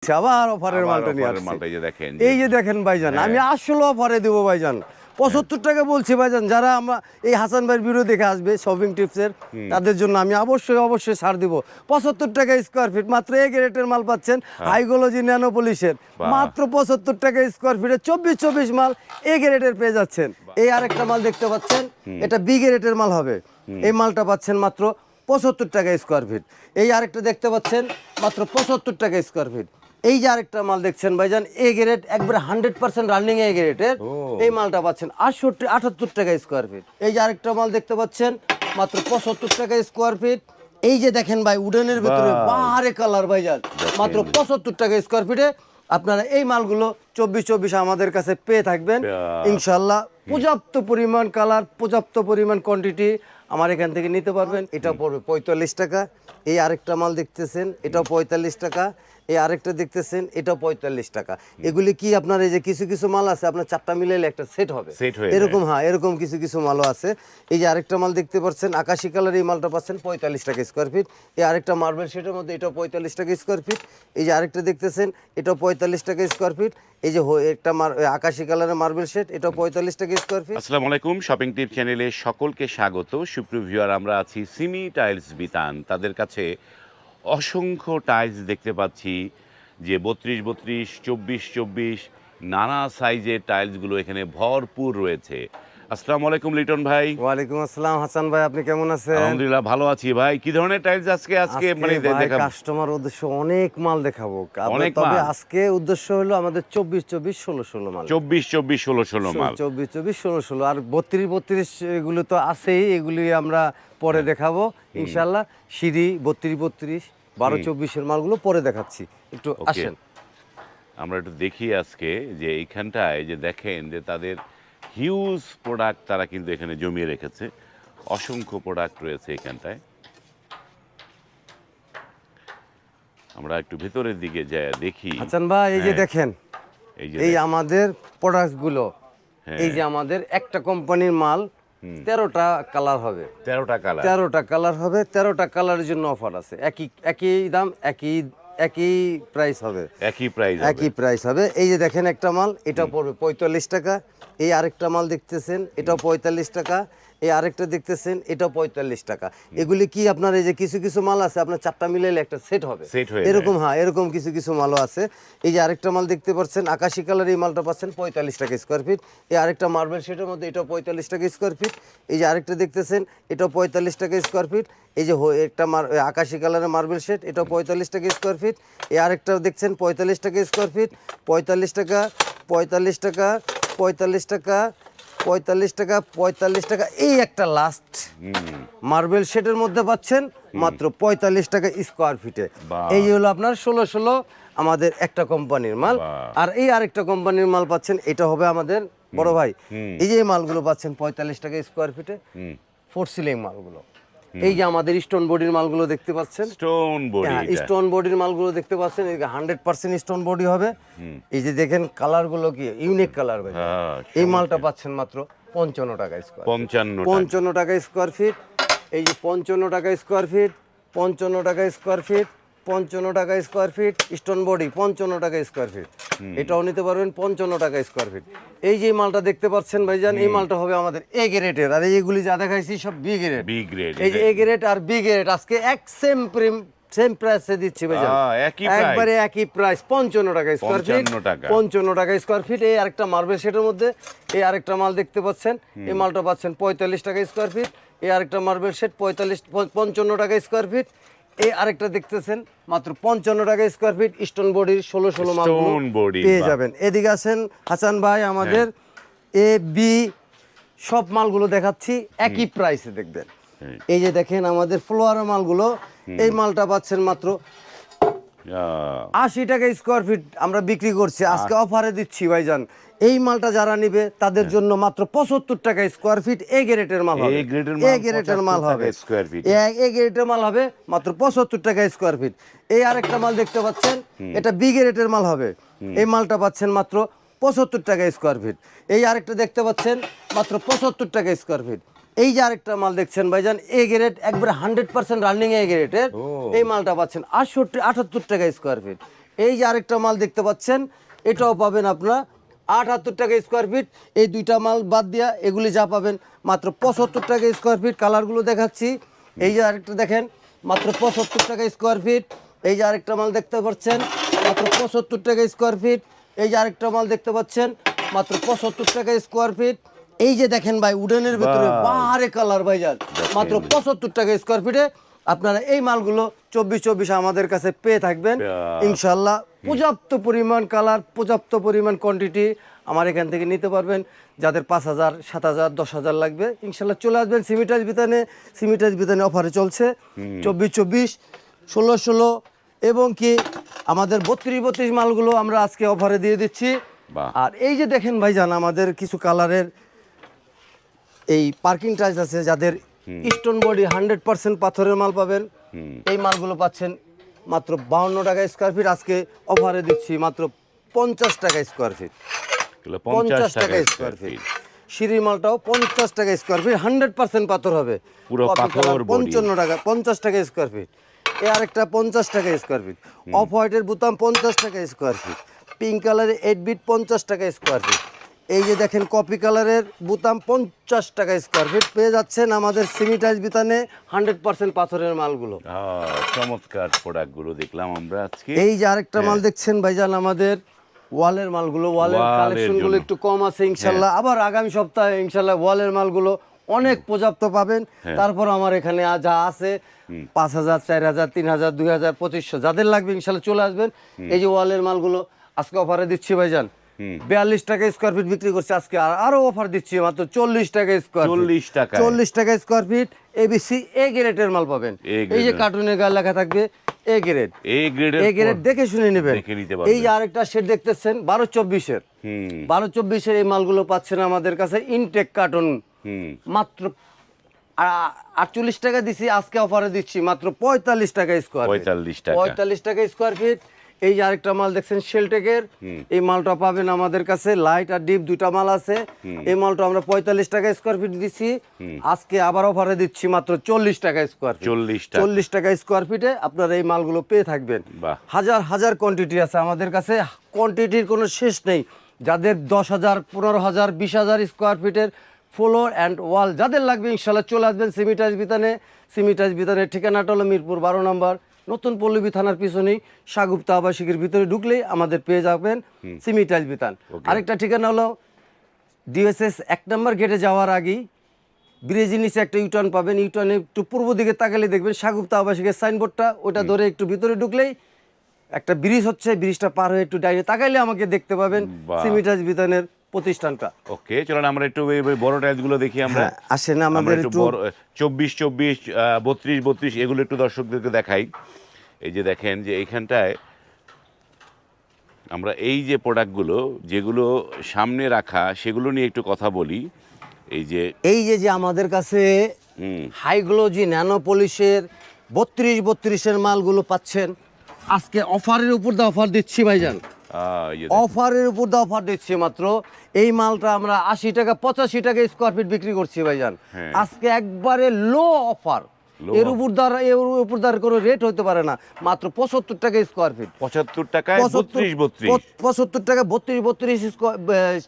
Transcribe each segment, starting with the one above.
আবার অফারের মালটা নিয়ে আসছি। এই যে দেখেন ভাইজান, আমি আসলে অফারে দেবো ভাইজান, 75 টাকা বলছি ভাইজান। যারা আমরা এই হাসান ভাইয়ের ভিডিও দেখে আসবে শপিং টিপসের, তাদের জন্য আমি অবশ্যই ছাড় দিব। 75 টাকা স্কোয়ার ফিট, মাত্র এ গ্রেডের মাল পাচ্ছেন, হাইগোলজি ন্যানো পলিশের, মাত্র 75 টাকা স্কোয়ার ফিটে 24 মাল এ গ্রেডের পেয়ে যাচ্ছেন। এই আরেকটা মাল দেখতে পাচ্ছেন, এটা বি গ্রেডের মাল হবে। এই মালটা পাচ্ছেন মাত্র 75 টাকা স্কোয়ার ফিট। এই আরেকটা দেখতে পাচ্ছেন মাত্র 75 টাকা স্কোয়ার ফিট। এই যে আরেকটা মাল দেখছেন ভাইজান, এ গ্রেড, একবারে 100% রানিং এ গ্রেডের, এই মালটা পাচ্ছেন 78 টাকা স্কোয়ার ফিট। এই যে আরেকটা মাল দেখতে পাচ্ছেন মাত্র 75 টাকা স্কোয়ার ফিট। এই যে দেখেন ভাই, উডেনের ভিতরে বাহারে কালার ভাইজান, মাত্র 75 টাকা স্কোয়ার ফিটে আপনারা এই মালগুলো 24 আমাদের কাছে পেয়ে থাকবেন ইনশাল্লাহ। পর্যাপ্ত পরিমাণ কালার, পর্যাপ্ত পরিমাণ কোয়ান্টিটি আমার এখান থেকে নিতে পারবেন। এটা পড়বে 45 টাকা। এই আরেকটা মাল দেখতেছেন, এটাও 45 টাকা। এই আরেকটা দেখতেছেন, এটাও 45 টাকা। এগুলি কি আপনার এই যে কিছু মাল আছে, আপনার চারটা মিলাইলে একটা সেট হবে এরকম, হ্যাঁ এরকম কিছু মালও আছে। এই যে আরেকটা মাল দেখতে পাচ্ছেন আকাশি কালার, এই মালটা পাচ্ছেন 45 টাকা স্কোয়ার ফিট। এই আরেকটা মার্বেল শেডের মধ্যে, এটাও 45 টাকা স্কোয়ার ফিট। এই যে আরেকটা দেখতেছেন, এটাও 45 টাকা স্কোয়ার ফিট। এই যে একটা আকাশি কালারের মার্বেল শেড, এটাও 45 টাকা স্কোয়ার ফিট। আসসালামু আলাইকুম, শপিং টিপ চ্যানেলে সকলকে স্বাগত। সুপ্রিয় ভিউয়ার, আমরা আছি সিমি টাইলস বিতান। তাদের কাছে অসংখ্য টাইলস দেখতে পাচ্ছি, যে 32, 24 নানা সাইজের টাইলসগুলো এখানে ভরপুর রয়েছে। আসসালামু আলাইকুম লিটন ভাই। ওয়ালাইকুম আসসালাম হাসান ভাই, আপনি কেমন আছেন? আলহামদুলিল্লাহ ভালো আছি ভাই। কি ধরনের টাইলস আজকে মানে দেখাবো? কাস্টমার উদ্দেশ্য অনেক মাল দেখাবো। অনেক তবে মাল। আজকে উদ্দেশ্য হলো আমাদের 24 মাল, 24 মাল, 24 আর 32 এগুলো তো আছেই, এগুলি আমরা পরে দেখাবো ইনশাল্লাহ। সিঁড়ি 32, 12-24 মালগুলো পরে দেখাচ্ছি, একটু আসেন আমরা একটু দেখি আজকে। যে এইখানটায় যে দেখেন যে তাদের হিউজ প্রোডাক্ট তারা কিন্তু এখানে জমিয়ে রেখেছে, অসংখ্য প্রোডাক্ট রয়েছে এখানটায়। আমরা একটু ভেতরের দিকে যাই দেখি। হাসান ভাই, এই যে দেখেন, এই আমাদের প্রোডাক্টগুলো, এই যে আমাদের একটা কোম্পানির মাল 13টা কালার হবে। 13টা কালার হবে। 13টা কালারের জন্য অফার আছে। একই দাম, একই প্রাইস হবে। একই প্রাইস হবে। এই যে দেখেন একটা মাল, এটা পড়বে 45 টাকা। এই আরেকটা মাল দেখতেছেন, এটাও 45 টাকা। এই আরেকটা দেখতেছেন, এটাও 45 টাকা। এগুলি কি আপনার এই যে কিছু মাল আছে, আপনার চারটা মিলাইলে একটা সেট হবে এরকম, হ্যাঁ এরকম কিছু মালও আছে। এই যে আরেকটা মাল দেখতে পাচ্ছেন আকাশি কালার, এই মালটা পাচ্ছেন 45 টাকা স্কোয়ার ফিট। এই আরেকটা মার্বেল শেডের মধ্যে, এটাও 45 টাকা স্কোয়ার ফিট। এই যে আরেকটা দেখতেছেন, এটাও 45 টাকা স্কোয়ার ফিট। এই যে একটা আকাশি কালারের মার্বেল শেড, এটাও 45 টাকা স্কোয়ার ফিট। এই আরেকটা দেখছেন 45 টাকা স্কোয়ার ফিট। 45 টাকা, 45 টাকা, 45 টাকা, 45 টাকা, 45 টাকা। এই একটা লাস্ট মার্বেল শেডের মধ্যে পাচ্ছেন মাত্র 45 টাকা স্কোয়ার ফিটে। এই হলো আপনার 16 আমাদের একটা কোম্পানির মাল। আর এই আরেকটা কোম্পানির মাল পাচ্ছেন, এটা হবে আমাদের বড় ভাই। এই যে মালগুলো পাচ্ছেন 45 টাকা স্কোয়ার ফিটে, ফোর সিলিং মালগুলো। এই যে আমাদের স্টোন বডির মালগুলো দেখতে পাচ্ছেন, স্টোন বডির মালগুলো দেখতে পাচ্ছেন, 100% স্টোন বডি হবে। এই যে দেখেন কালারগুলো কি ইউনিক কালার ভাই। এই মালটা পাচ্ছেন মাত্র 55 টাকা স্কোয়ার, 55 টাকা স্কোয়ার ফিট। এই যে 55 টাকা স্কোয়ার ফিট, 55 টাকা স্কোয়ার ফিট, 55 টাকা স্কোয়ার ফিট স্টোন বডি, 55 টাকা স্কোয়ার ফিট। এটাও নিতে পারবেন 55 টাকা স্কোয়ার ফিট। এই যে মালটা দেখতে পাচ্ছেন ভাইজান, এই মালটা হবে আমাদের এ গ্রেডের। আর এইগুলি যা দেখাইছি সব বি গ্রেড। এই যে এ গ্রেড আর বি গ্রেড আজকে সেম প্রাইসে দিচ্ছি ভাইজান, একবারে একই প্রাইস, 55 টাকা স্কোয়ার ফিট, 55 টাকা স্কোয়ার ফিট। এই আরেকটা মার্বেল শেডের মধ্যে এই আরেকটা মাল দেখতে পাচ্ছেন, এই মালটা পাচ্ছেন 45 টাকা স্কোয়ার ফিট। এই আরেকটা মার্বেল শেড 55 টাকা স্কোয়ার ফিট। এই আরেকটা দেখতেছেন মাত্র 55 টাকা স্কোয়ার ফিট স্টোন বডির 16 মাল পেয়ে যাবেন। এদিকে আছেন হাসান ভাই, আমাদের এ বি সব মালগুলো দেখাচ্ছি একই প্রাইসে দেখবেন। এই যে দেখেন আমাদের ফ্লোয়ারের মালগুলো, এই মালটা পাচ্ছেন মাত্র 80 টাকা স্কোয়ার ফিট আমরা বিক্রি করছি, আজকে অফারে দিচ্ছি ভাইজান। এই মালটা যারা নিবে তাদের জন্য মাত্র 75 টাকা স্কোয়ার ফিট এ গ্রেডের মাল হবে। এ গ্রেডের মাল হবে, এ গ্রেডের মাল হবে মাত্র 75 টাকা স্কোয়ার ফিট। এই আরেকটা মাল দেখতে পাচ্ছেন, এটা বি গ্রেডের মাল হবে। এই মালটা পাচ্ছেন মাত্র 75 টাকা স্কোয়ার ফিট। এই আরেকটা দেখতে পাচ্ছেন মাত্র 75 টাকা স্কোয়ার ফিট। এই যে আরেকটা মাল দেখছেন ভাইজান, এ গ্রেড, একবারে 100% রানিং এ গ্রেডের, এই মালটা পাচ্ছেন 78 টাকা স্কোয়ার ফিট। এই যে আরেকটা মাল দেখতে পাচ্ছেন, এটাও পাবেন আপনারা 78 টাকা স্কোয়ার ফিট। এই দুইটা মাল বাদ দিয়া এগুলি যা পাবেন মাত্র 75 টাকা স্কোয়ার ফিট। কালারগুলো দেখাচ্ছি, এই যে আরেকটা দেখেন মাত্র 75 টাকা স্কোয়ার ফিট। এই যে আরেকটা মাল দেখতে পাচ্ছেন মাত্র 75 টাকা স্কোয়ার ফিট। এই যে আরেকটা মাল দেখতে পাচ্ছেন মাত্র 75 টাকা স্কোয়ার ফিট। এই যে দেখেন ভাই উডেনের ভিতরে বাহারে কালার ভাইজান, মাত্র 75 টাকা স্কোয়ার ফিটে আপনারা এই মালগুলো 24 আমাদের কাছে পেয়ে থাকবেন ইনশাল্লাহ। পর্যাপ্ত পরিমাণ কালার, পর্যাপ্ত পরিমাণ কোয়ান্টিটি আমার এখান থেকে নিতে পারবেন। যাদের 5000, 7000, 10000 লাগবে ইনশাল্লাহ চলে আসবেন সিমিটাইজ বিতানে। সিমিটাইজ বিতানে অফারে চলছে 24, 16 এবং কি আমাদের 32 মালগুলো আমরা আজকে অফারে দিয়ে দিচ্ছি। আর এই যে দেখেন ভাইজান আমাদের কিছু কালারের এই পার্কিং টাইলস আছে, যাদের স্টোন বডি 100% পাথরের মাল পাবেন। এই মালগুলো পাচ্ছেন মাত্র 52 টাকা স্কোয়ার ফিট। আজকে অফারে দিচ্ছি মাত্র 50 টাকা স্কোয়ার ফিট। 50 টাকা স্কোয়ার ফিট। সিঁড়ির মালটাও 50 টাকা স্কোয়ার ফিট, 100% পাথর হবে, পুরো পাথর। 55 টাকা, 50 টাকা স্কোয়ার ফিট। এ আরেকটা 50 টাকা স্কোয়ার ফিট। অফ হোয়াইটের বোতাম 50 টাকা স্কোয়ার ফিট। পিঙ্ক কালারের 8 বিট 50 টাকা স্কোয়ার ফিট। এই যে দেখেন কপি কালারের বোতাম 50 টাকা স্কোয়ার ফিট পেয়ে যাচ্ছেন আমাদের সিমিটাইজ বিতানে 100% পাথরের মালগুলো। চমৎকার প্রোডাক্টগুলো দেখলাম আমরা আজকে। এই যে আরেকটা মাল দেখছেন ভাইজান আমাদের ওয়ালের মালগুলো, ওয়ালের কালেকশনগুলো একটু কম আছে ইনশাল্লাহ। আবার আগামী সপ্তাহে ইনশাল্লাহ ওয়ালের মালগুলো অনেক পর্যাপ্ত পাবেন। তারপর আমার এখানে যা আছে 5000, 4000, 3000, 2000, 2500 যাদের লাগবে ইনশাল্লাহ চলে আসবেন। এই যে ওয়ালের মালগুলো আজকে অফারে দিচ্ছি ভাইজান 42 টাকা স্কোয়ার ফিট বিক্রি করছে। আজকে আরো অফার দিচ্ছি মাত্র 40 টাকা স্কোয়ার ফিট। 40 টাকা স্কোয়ার ফিট এবিসি এ গ্রেডের মাল পাবেন। এই যে কার্টুনের গায়ে লেখা থাকবে এ গ্রেড, এ গ্রেড দেখে শুনে নেবেন। এই যে আরেকটা সেট দেখতেছেন 12-24-এর, 12-24-এর এই মালগুলো পাচ্ছেন আমাদের কাছে ইনটেক কার্টুন মাত্র 48 টাকা দিছি। আজকে অফারে দিচ্ছি মাত্র 45 টাকা স্কোয়ার ফিট। 45 টাকা স্কোয়ার ফিট। এই যে আরেকটা মাল দেখছেন শেলটেকের, এই মালটা পাবেন আমাদের কাছে লাইট আর ডিপ দুইটা মাল আছে। এই মালটা আমরা 45 টাকা স্কোয়ার ফিট দিচ্ছি। আজকে আবার অফারে দিচ্ছি মাত্র 40 টাকা স্কোয়ার ফিট। 40 টাকা স্কোয়ার ফিটে আপনারা এই মালগুলো পেয়ে থাকবেন। হাজার হাজার কোয়ান্টিটি আছে আমাদের কাছে, কোয়ান্টিটির কোনো শেষ নেই। যাদের 10,000, 15,000, 20,000 স্কোয়ার ফিটের ফ্লোর অ্যান্ড ওয়াল যাদের লাগবে ইনশাল্লাহ চলে আসবেন সিমিটাইজ বিতানে। সিমিটাইজ বিতানের ঠিকানাটা হলো মিরপুর 12 নম্বর, নতুন পল্লবী থানার পিছনেই সাগুপ্তা আবাসিকের ভিতরে ঢুকলেই আমাদের পেয়ে যাবেন সিমিটাইজ বিতান। আরেকটা ঠিকানা হলো ডিএসএস 1 নম্বর গেটে যাওয়ার আগেই ব্রিজের নিচে একটা ইউটার্ন পাবেন। ইউটার্নে একটু পূর্ব দিকে তাকালে দেখবেন সাগুপ্তা আবাসিকের সাইনবোর্ডটা, ওটা ধরে একটু ভিতরে ঢুকলেই একটা ব্রিজ হচ্ছে, ব্রিজটা পার হয়ে একটু ডাইনে তাকাইলে আমাকে দেখতে পাবেন সিমিটাইজ বিতানের প্রতিষ্ঠানটা। ওকে, চলুন আমরা একটু বড় টাইলসগুলো দেখি। আমরা আসেন আমাদের একটু 24-24, 32-32 এগুলো একটু দর্শকদেরকে দেখাই। এই যে দেখেন যে এইখানটায় আমরা এই যে প্রোডাক্টগুলো যেগুলো সামনে রাখা সেগুলো নিয়ে একটু কথা বলি। এই যে আমাদের কাছে হাইগ্লোজি ন্যানো পলিশের 32-32-এর মালগুলো পাচ্ছেন আজকে অফারের উপর দিয়ে অফার দিচ্ছি ভাইজান। অফারের উপর দিয়ে অফার দিচ্ছি মাত্র। এই মালটা আমরা 80 টাকা 85 টাকা স্কোয়ার ফিট বিক্রি করছি ভাইজান। আজকে একবারে লো অফার, এর উপর দ্বারা কোনো রেট হতে পারে না। মাত্র 75 টাকা স্কোয়ার ফিট। 75 টাকায় 75 টাকা 32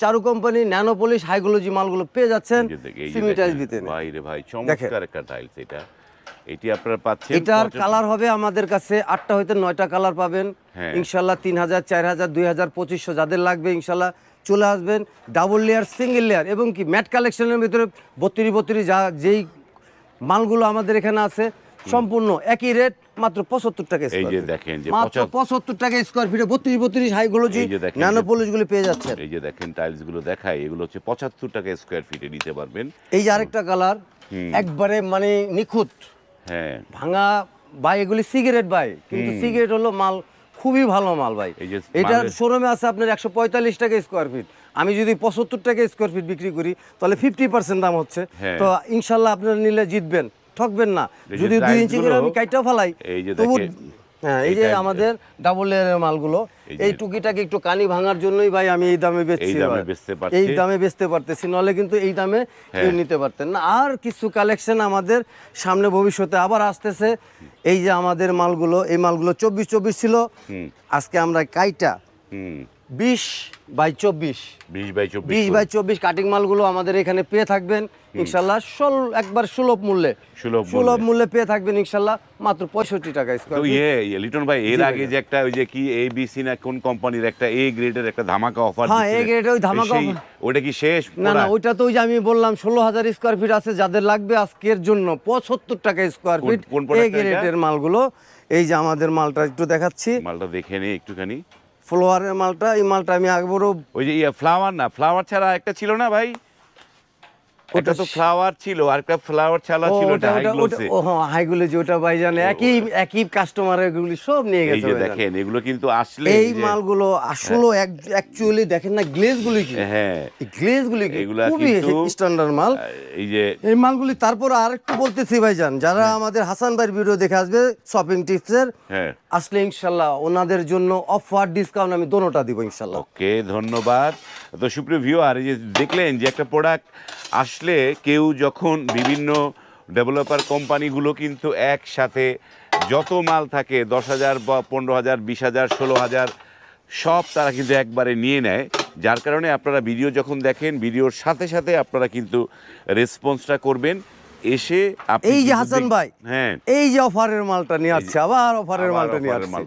চারু কোম্পানি ন্যানো পলিশ হাইগ্লোজি মালগুলো পেয়ে যাচ্ছেন সিমিটাইজ বিতানে। ভাই রে ভাই, চমৎকার একটা টাইলস এটা। এটি আপনারা পাচ্ছেন। এটার কালার হবে আমাদের কাছে 8টা হইতে 9টা কালার পাবেন ইনশাল্লাহ। 3000, 4000, 2000, 2500 যাদের লাগবে ইনশাল্লাহ চলে আসবেন। ডাবল লেয়ার, সিঙ্গেল লেয়ার এবং কি ম্যাট কালেকশনের ভিতরে 32 যেই মালগুলো আমাদের এখানে আছে সম্পূর্ণ একই রেট, মাত্র 75 টাকা। এই যে দেখেন যে মাত্র 75 টাকা স্কোয়ার ফিটে 32 হাইগ্লোজি ন্যানো পলিশগুলো পেয়ে যাচ্ছে। এই যে দেখেন টাইলসগুলো দেখাই, এগুলো হচ্ছে 75 টাকা স্কোয়ার ফিটে নিতে পারবেন। এই যে আরেকটা কালার একবারে মানে নিখুঁত, ভাঙা ভাই, এগুলি সিগারেট ভাই, কিন্তু সিগারেট হলো মাল খুবই ভালো মাল ভাই। এটার শোরুমে আছে আপনার 145 টাকা স্কোয়ার ফিট। আমি যদি 75 টাকা স্কোয়ার ফিট বিক্রি করি তাহলে 50% দাম হচ্ছে। তো ইনশাল্লাহ আপনারা নিলে জিতবেন, ঠকবেন না। যদি 2 ইঞ্চি করে আমি কাইটা ফেলাই তবু হ্যাঁ, এই যে আমাদের ডাবল লেয়ারের মালগুলো, এই টুকিটাকে একটু কানি ভাঙার জন্যই ভাই আমি এই দামে বেচছি, এই দামে বেচতে পারতেছি, নাহলে কিন্তু এই দামে কেউ নিতে পারতেন না। আর কিছু কালেকশন আমাদের সামনে ভবিষ্যতে আবার আসতেছে। এই যে আমাদের মালগুলো, এই মালগুলো 24-24 ছিল, আজকে আমরা কাইটা 20x24 কাটিং মালগুলো আমাদের এখানে পেয়ে থাকবেন ইনশাল্লাহ, একবার সুলভ মূল্যে পেয়ে থাকবেন ইনশাল্লাহ, মাত্র 65 টাকা স্কয়ার ফিট। লিটন ভাই, এর আগে যে একটা ওই যে কি ABC না কোন কোম্পানির একটা A গ্রেডের একটা ধামাকা অফার, হ্যাঁ A গ্রেডের ওই ধামাকা অফার, ওটা কি শেষ? না ওইটা তো ওই যে আমি বললাম 16,000 স্কয়ার ফিট আছে, যাদের লাগবে আজকের জন্য 75 টাকা স্কয়ার ফিট A গ্রেডের মালগুলো। এই যে আমাদের মালটা একটু দেখাচ্ছি, মালটা দেখে নিই একটুখানি। ফ্লোয়ারের মালটা, এই মালটা আমি আগেবারও ওই যে ফ্লাওয়ার ছাড়া একটা ছিল না ভাই, ওটা তো ফ্লাওয়ার ছিল, আর একটা ফ্লাওয়ার ছাড়া ছিল, ওটা হাইগুলো যে ওটা ভাইজান একই কাস্টমার এগুলি সব নিয়ে গেছে। এই যে দেখেন, এগুলো কিন্তু আসলে এই মালগুলো আসলে অ্যাকচুয়ালি দেখেন না গ্লেজগুলি কি, হ্যাঁ এই গ্লেজগুলি এগুলো খুবই স্ট্যান্ডার্ড মাল। এই মালগুলি তারপর আরেকটু বলতেছি ভাইজান, যারা আমাদের হাসান ভাইয়ের ভিডিও দেখে আসবে শপিং টিপসের, আসলে ইনশাল্লাহ ওনাদের জন্য অফার ডিসকাউন্ট আমি দোনোটা দিব ইনশাল্লাহ। ওকে, ধন্যবাদ। তো সুপ্রিয় ভিউয়ার, এই যে দেখলেন যে একটা প্রোডাক্ট আসলে কেউ যখন বিভিন্ন ডেভেলপার কোম্পানিগুলো কিন্তু একসাথে যত মাল থাকে 10,000 বা 15,000, 20,000, 16,000 সব তারা কিন্তু একবারে নিয়ে নেয়, যার কারণে আপনারা ভিডিও যখন দেখেন ভিডিওর সাথে সাথে আপনারা কিন্তু রেসপন্সটা করবেন এসে। এই যে হাসান ভাই, হ্যাঁ এই যে অফারের মালটা নিয়ে আসছে, আবার অফারের মালটা নিয়ে আসছে,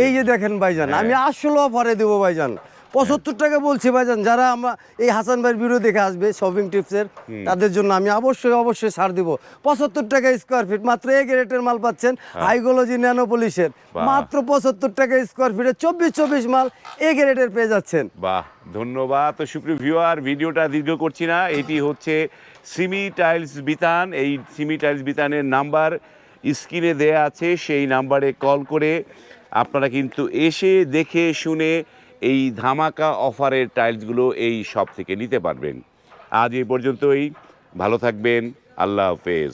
এই যে দেখেন ভাইজান, আমি আসলে অফারে দেবো ভাইজান, 75 টাকা বলছি ভাইজান। যারা আমরা এই হাসান ভাইয়ের ভিডিও দেখে আসবে শপিং টিপসের, তাদের জন্য আমি অবশ্যই ছাড় দিব। 75 টাকা স্কয়ার ফিট মাত্র A গ্রেডের মাল পাচ্ছেন, হাইগোলজি ন্যানো পলিশের মাত্র 75 টাকা স্কয়ার ফিটে 24 মাল A গ্রেডের পেয়ে যাচ্ছেন। বাহ, ধন্যবাদ। তো সুপ্রিয় ভিউয়ার, ভিডিওটা দীর্ঘ করছি না, এটি হচ্ছে সিমি টাইলস বিতান। এই সিমি টাইলস বিতানের নাম্বার স্ক্রিনে দেয়া আছে, সেই নাম্বারে কল করে আপনারা কিন্তু এসে দেখে শুনে এই ধামাকা অফারের টাইলসগুলো এই শপ থেকে নিতে পারবেন। আজ এই পর্যন্তই, ভালো থাকবেন, আল্লাহ হাফেজ।